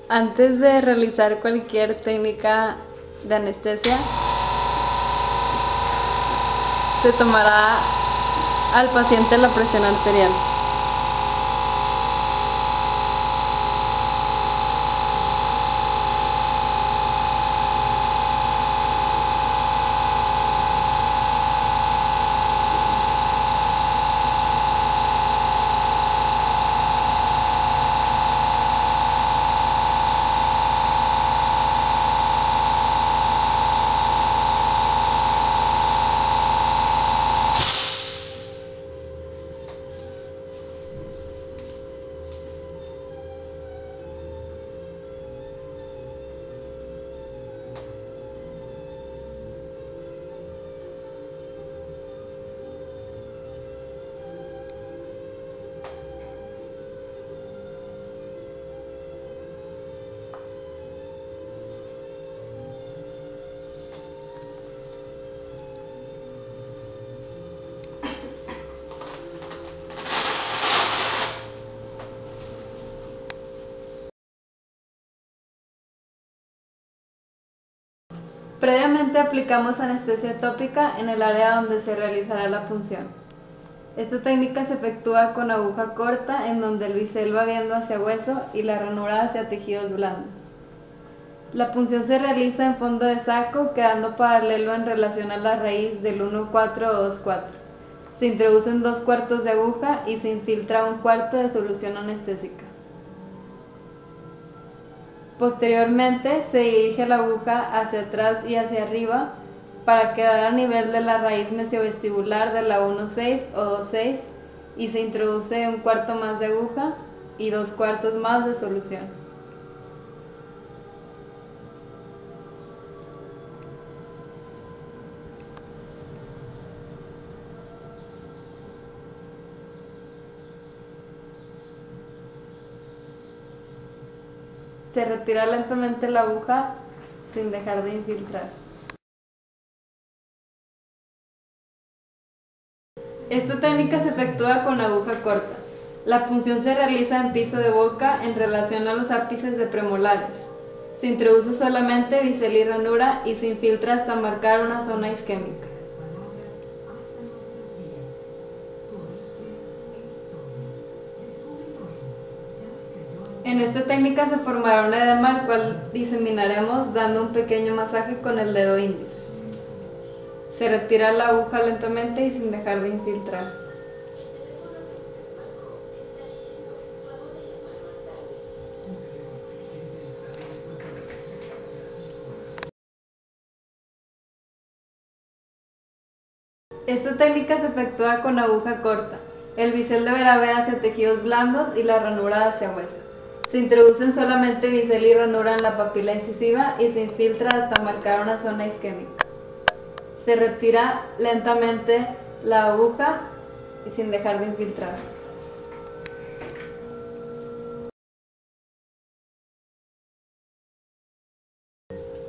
Antes de realizar cualquier técnica de anestesia, se tomará al paciente la presión arterial. Previamente aplicamos anestesia tópica en el área donde se realizará la punción. Esta técnica se efectúa con aguja corta, en donde el bisel va viendo hacia hueso y la ranura hacia tejidos blandos. La punción se realiza en fondo de saco, quedando paralelo en relación a la raíz del 1,4 o 2,4. Se introducen 2 cuartos de aguja y se infiltra 1/4 de solución anestésica. Posteriormente se dirige la aguja hacia atrás y hacia arriba para quedar a nivel de la raíz mesiovestibular de la 1,6 o 2,6 y se introduce 1/4 más de aguja y 2 cuartos más de solución. Se retira lentamente la aguja sin dejar de infiltrar. Esta técnica se efectúa con aguja corta. La punción se realiza en piso de boca en relación a los ápices de premolares. Se introduce solamente bisel y ranura y se infiltra hasta marcar una zona isquémica. En esta técnica se formará un edema, el cual diseminaremos dando un pequeño masaje con el dedo índice. Se retira la aguja lentamente y sin dejar de infiltrar. Esta técnica se efectúa con aguja corta. El bisel deberá ver hacia tejidos blandos y la ranura hacia hueso. Se introducen solamente bisel y ranura en la papila incisiva y se infiltra hasta marcar una zona isquémica. Se retira lentamente la aguja y sin dejar de infiltrar.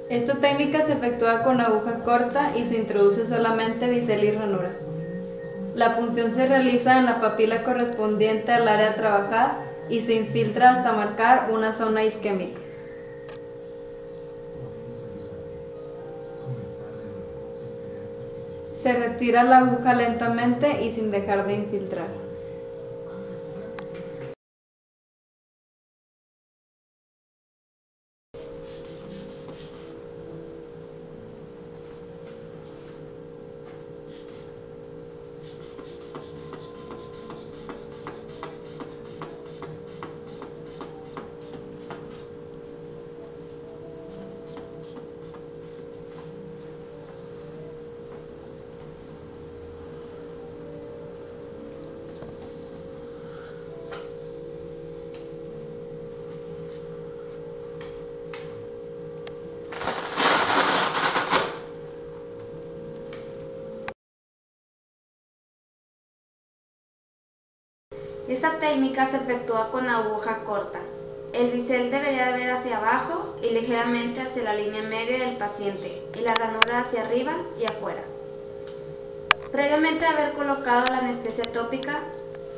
Esta técnica se efectúa con aguja corta y se introduce solamente bisel y ranura. La punción se realiza en la papila correspondiente al área a trabajar y se infiltra hasta marcar una zona isquémica. Se retira la aguja lentamente y sin dejar de infiltrar. Esta técnica se efectúa con aguja corta. El bisel debería ver hacia abajo y ligeramente hacia la línea media del paciente y la ranura hacia arriba y afuera. Previamente a haber colocado la anestesia tópica,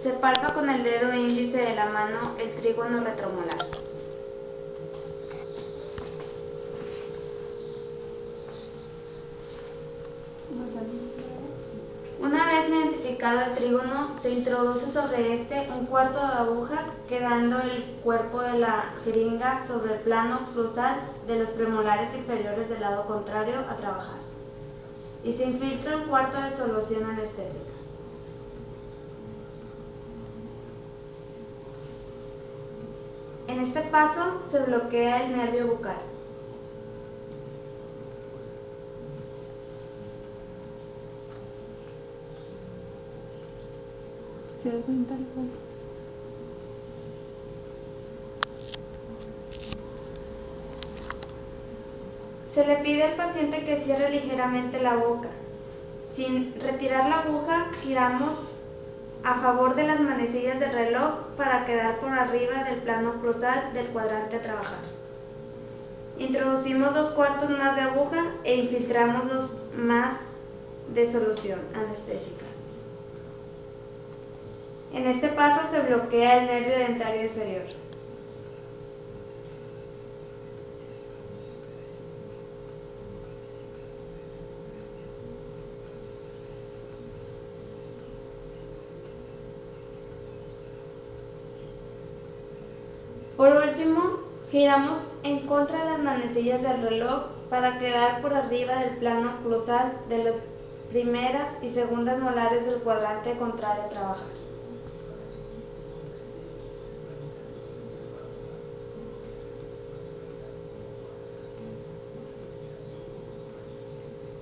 se palpa con el dedo índice de la mano el trígono retromolar. significado del trígono, se introduce sobre este un cuarto de aguja, quedando el cuerpo de la jeringa sobre el plano cruzal de los premolares inferiores del lado contrario a trabajar, y se infiltra un cuarto de solución anestésica. En este paso se bloquea el nervio bucal. Se le pide al paciente que cierre ligeramente la boca. Sin retirar la aguja, giramos a favor de las manecillas del reloj para quedar por arriba del plano cruzal del cuadrante a trabajar. Introducimos 2 cuartos más de aguja e infiltramos 2 más de solución anestésica. En este paso se bloquea el nervio dentario inferior. Por último, giramos en contra de las manecillas del reloj para quedar por arriba del plano cruzal de las primeras y segundas molares del cuadrante contrario a trabajar.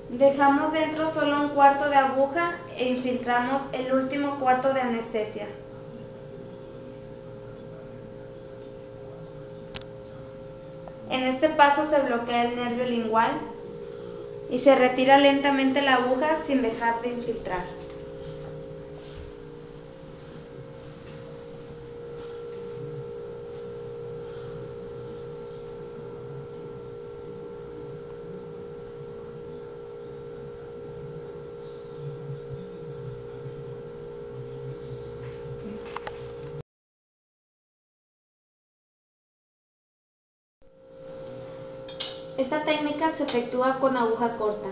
Dejamos dentro solo un cuarto de aguja e infiltramos el último cuarto de anestesia. En este paso se bloquea el nervio lingual y se retira lentamente la aguja sin dejar de infiltrar. Esta técnica se efectúa con aguja corta.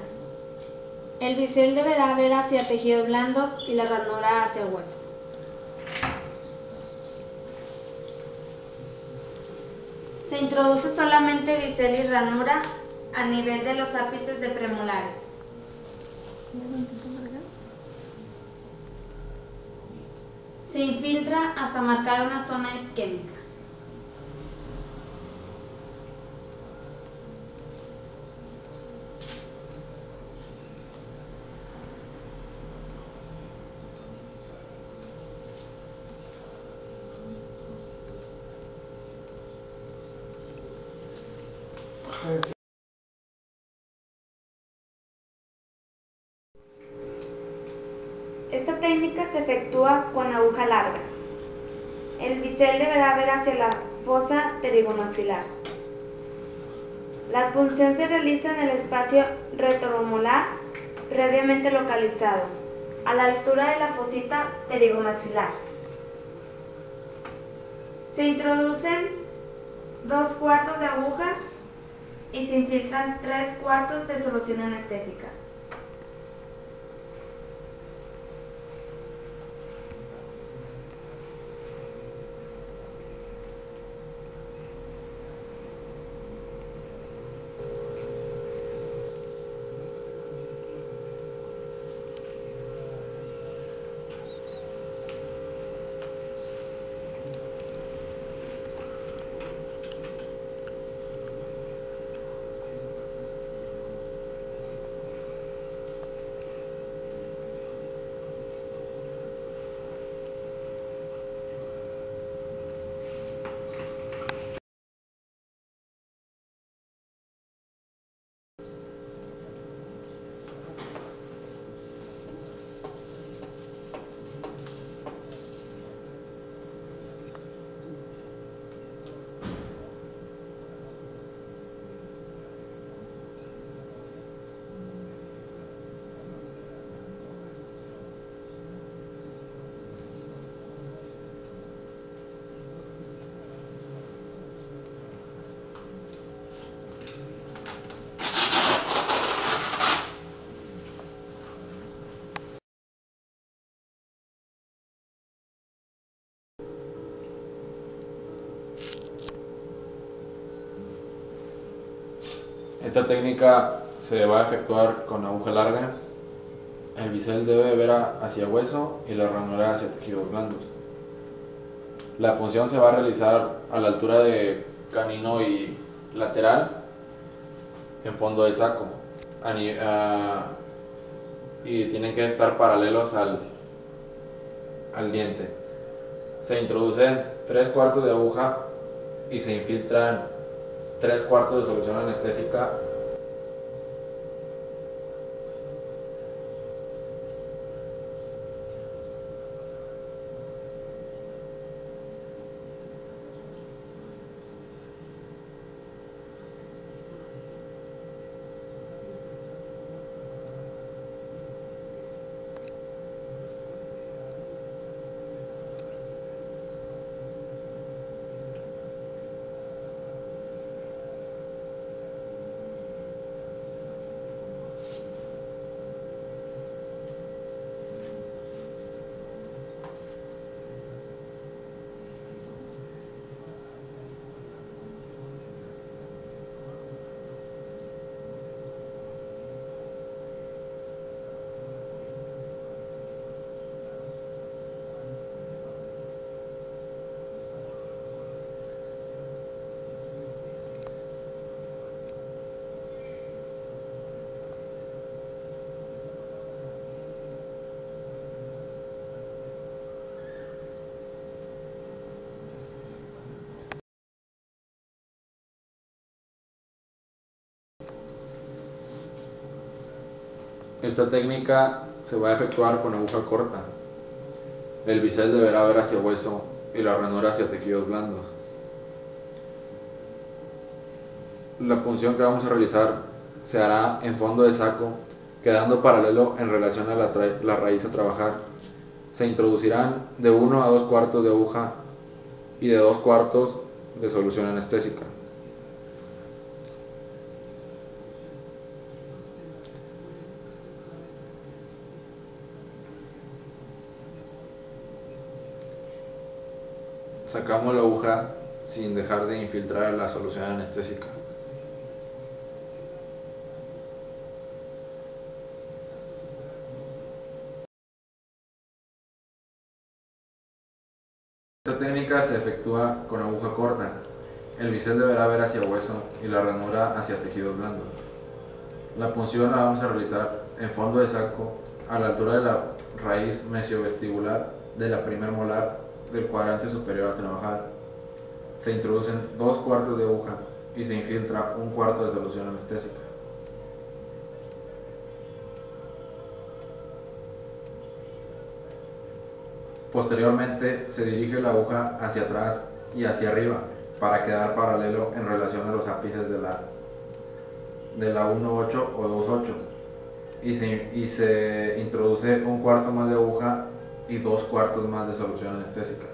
El bisel deberá ver hacia tejidos blandos y la ranura hacia hueso. Se introduce solamente bisel y ranura a nivel de los ápices de premolares. Se infiltra hasta marcar una zona isquémica. Esta técnica se efectúa con aguja larga. El bisel deberá ver hacia la fosa pterigomaxilar. La punción se realiza en el espacio retromolar previamente localizado, a la altura de la fosita pterigomaxilar. Se introducen 2 cuartos de aguja y se infiltran 3 cuartos de solución anestésica. Esta técnica se va a efectuar con aguja larga. El bisel debe ver hacia hueso y la ranura hacia tejidos blandos. La punción se va a realizar a la altura de canino y lateral en fondo de saco y tienen que estar paralelos al diente. Se introducen 3/4 de aguja y se infiltran 3/4 de solución anestésica. Esta técnica se va a efectuar con aguja corta. El bisel deberá ver hacia hueso y la ranura hacia tejidos blandos. La punción que vamos a realizar se hará en fondo de saco, quedando paralelo en relación a la raíz a trabajar. Se introducirán de 1 a 2/4 de aguja y de 2/4 de solución anestésica. Sacamos la aguja sin dejar de infiltrar la solución anestésica. Esta técnica se efectúa con aguja corta. El bisel deberá ver hacia hueso y la ranura hacia tejidos blandos. La punción la vamos a realizar en fondo de saco a la altura de la raíz mesiovestibular de la primer molar del cuadrante superior a trabajar. Se introducen 2/4 de aguja y se infiltra 1/4 de solución anestésica. Posteriormente se dirige la aguja hacia atrás y hacia arriba para quedar paralelo en relación a los ápices de la 1/8 o 2/8 y se introduce 1/4 más de aguja y 2/4 más de solución anestésica.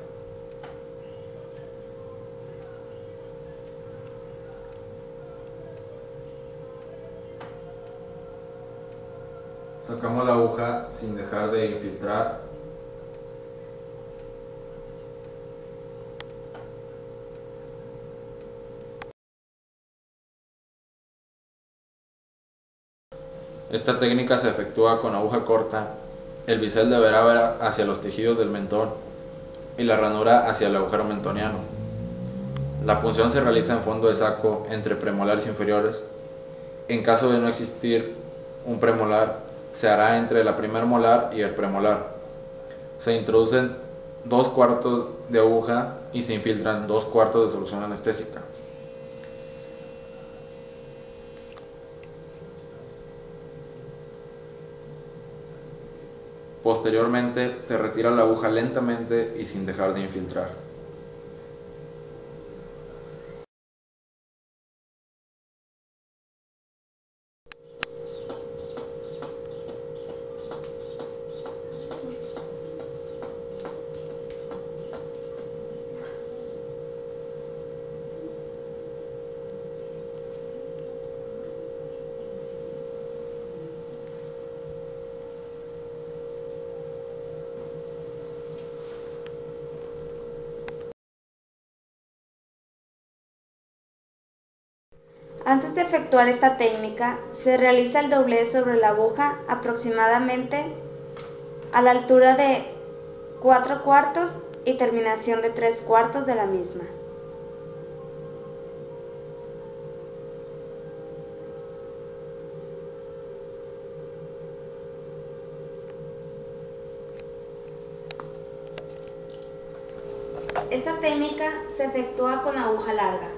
Sacamos la aguja sin dejar de infiltrar. Esta técnica se efectúa con aguja corta. El bisel deberá ver hacia los tejidos del mentón y la ranura hacia el agujero mentoniano. La punción se realiza en fondo de saco entre premolares inferiores. En caso de no existir un premolar, se hará entre la primer molar y el premolar. Se introducen 2/4 de aguja y se infiltran 2/4 de solución anestésica. Posteriormente se retira la aguja lentamente y sin dejar de infiltrar. Antes de efectuar esta técnica, se realiza el doblez sobre la aguja aproximadamente a la altura de 4/4 y terminación de 3/4 de la misma. Esta técnica se efectúa con aguja larga.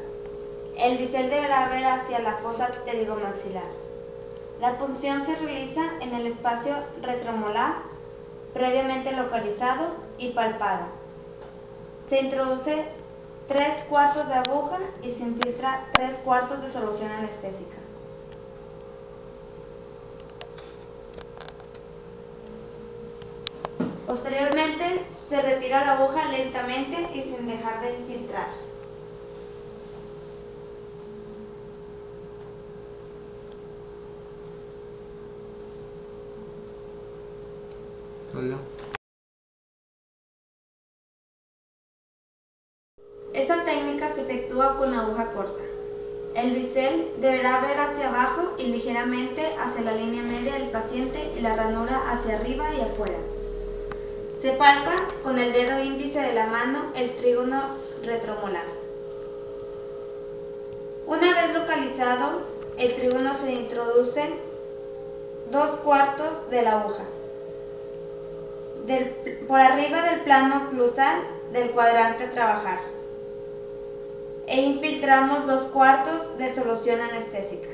El bisel deberá ver hacia la fosa pterigomaxilar. La punción se realiza en el espacio retromolar, previamente localizado y palpado. Se introduce 3/4 de aguja y se infiltra 3/4 de solución anestésica. Posteriormente, se retira la aguja lentamente y sin dejar de infiltrar. Esta técnica se efectúa con aguja corta. El bisel deberá ver hacia abajo y ligeramente hacia la línea media del paciente y la ranura hacia arriba y afuera. Se palpa con el dedo índice de la mano el trígono retromolar. Una vez localizado, el trígono se introduce 2/4 de la aguja por arriba del plano oclusal del cuadrante a trabajar e infiltramos 2/4 de solución anestésica.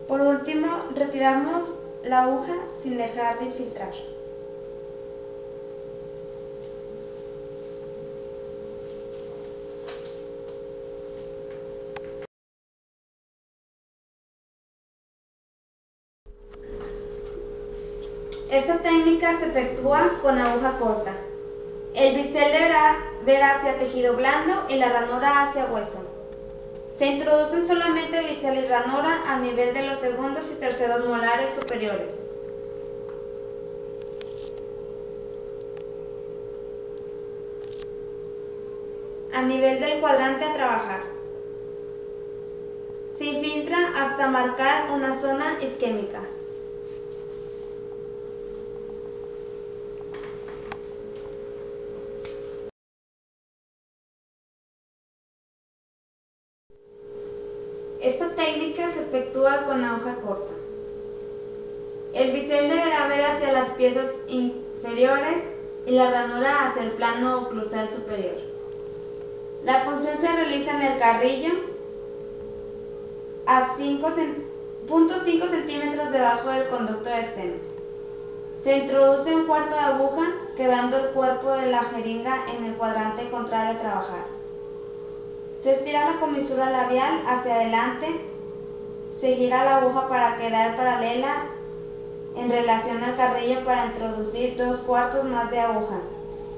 Por último, retiramos la aguja sin dejar de infiltrar. Esta técnica se efectúa con aguja corta. El bisel deberá ver hacia tejido blando y la ranura hacia hueso. Se introducen solamente bisel y ranura a nivel de los segundos y terceros molares superiores. A nivel del cuadrante a trabajar. Se infiltra hasta marcar una zona isquémica. Esta técnica se efectúa con aguja corta. El bisel deberá ver hacia las piezas inferiores y la ranura hacia el plano oclusal superior. La punción se realiza en el carrillo a 0.5 centímetros debajo del conducto de esteno. Se introduce un cuarto de aguja, quedando el cuerpo de la jeringa en el cuadrante contrario a trabajar. Se estira la comisura labial hacia adelante, se gira la aguja para quedar paralela en relación al carrillo para introducir 2/4 más de aguja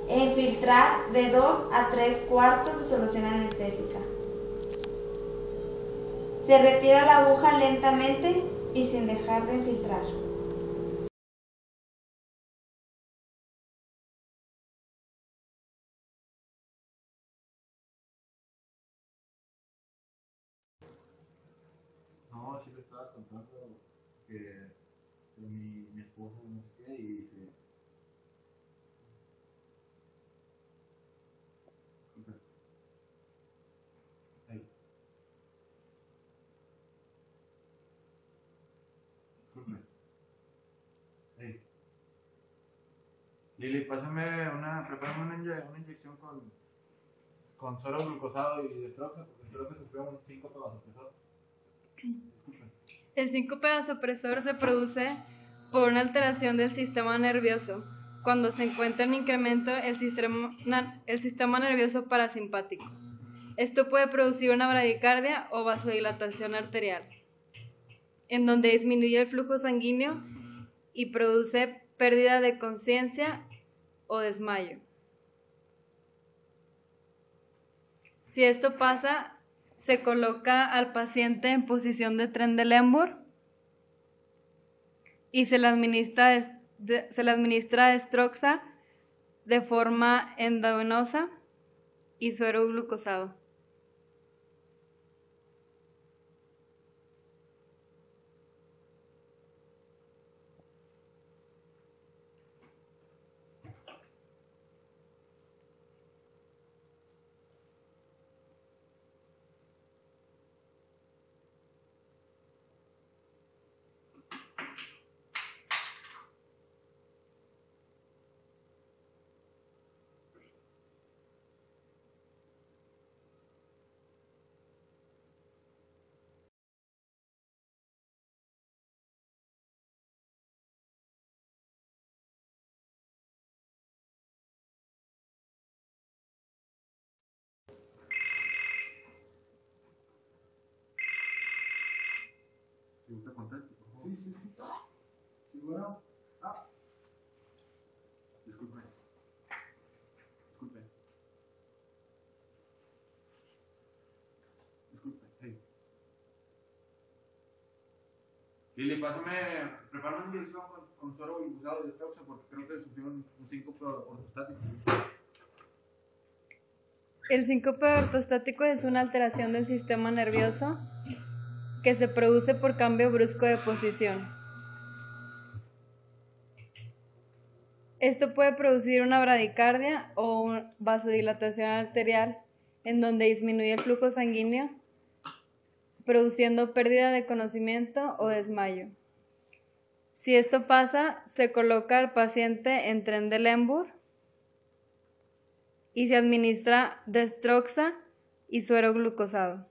e infiltrar de 2 a 3/4 de solución anestésica. Se retira la aguja lentamente y sin dejar de infiltrar. No, sí le estaba contando que mi esposa no sé qué y dice. Hey. Disculpe. Hey. Lili, prepárame una inyección con suero glucosado y destroza, porque creo que se fue un 5 vasopresor. El síncope vasopresor se produce por una alteración del sistema nervioso, cuando se encuentra en incremento el sistema nervioso parasimpático. Esto puede producir una bradicardia o vasodilatación arterial, en donde disminuye el flujo sanguíneo y produce pérdida de conciencia o desmayo. Si esto pasa, se coloca al paciente en posición de Trendelenburg y se le administra se le administra Destroxa de forma endovenosa y suero glucosado. ¿Te gusta contar? Sí, sí, sí. Sí, bueno. Disculpe. Disculpe. Disculpe. Hey. Lili, prepárame una inyección con suero glucosado de Destroxa porque creo que sufrió un síncope ortostático. El síncope ortostático es una alteración del sistema nervioso que se produce por cambio brusco de posición. Esto puede producir una bradicardia o una vasodilatación arterial en donde disminuye el flujo sanguíneo, produciendo pérdida de conocimiento o desmayo. Si esto pasa, se coloca al paciente en Trendelenburg y se administra Destroxa y suero glucosado.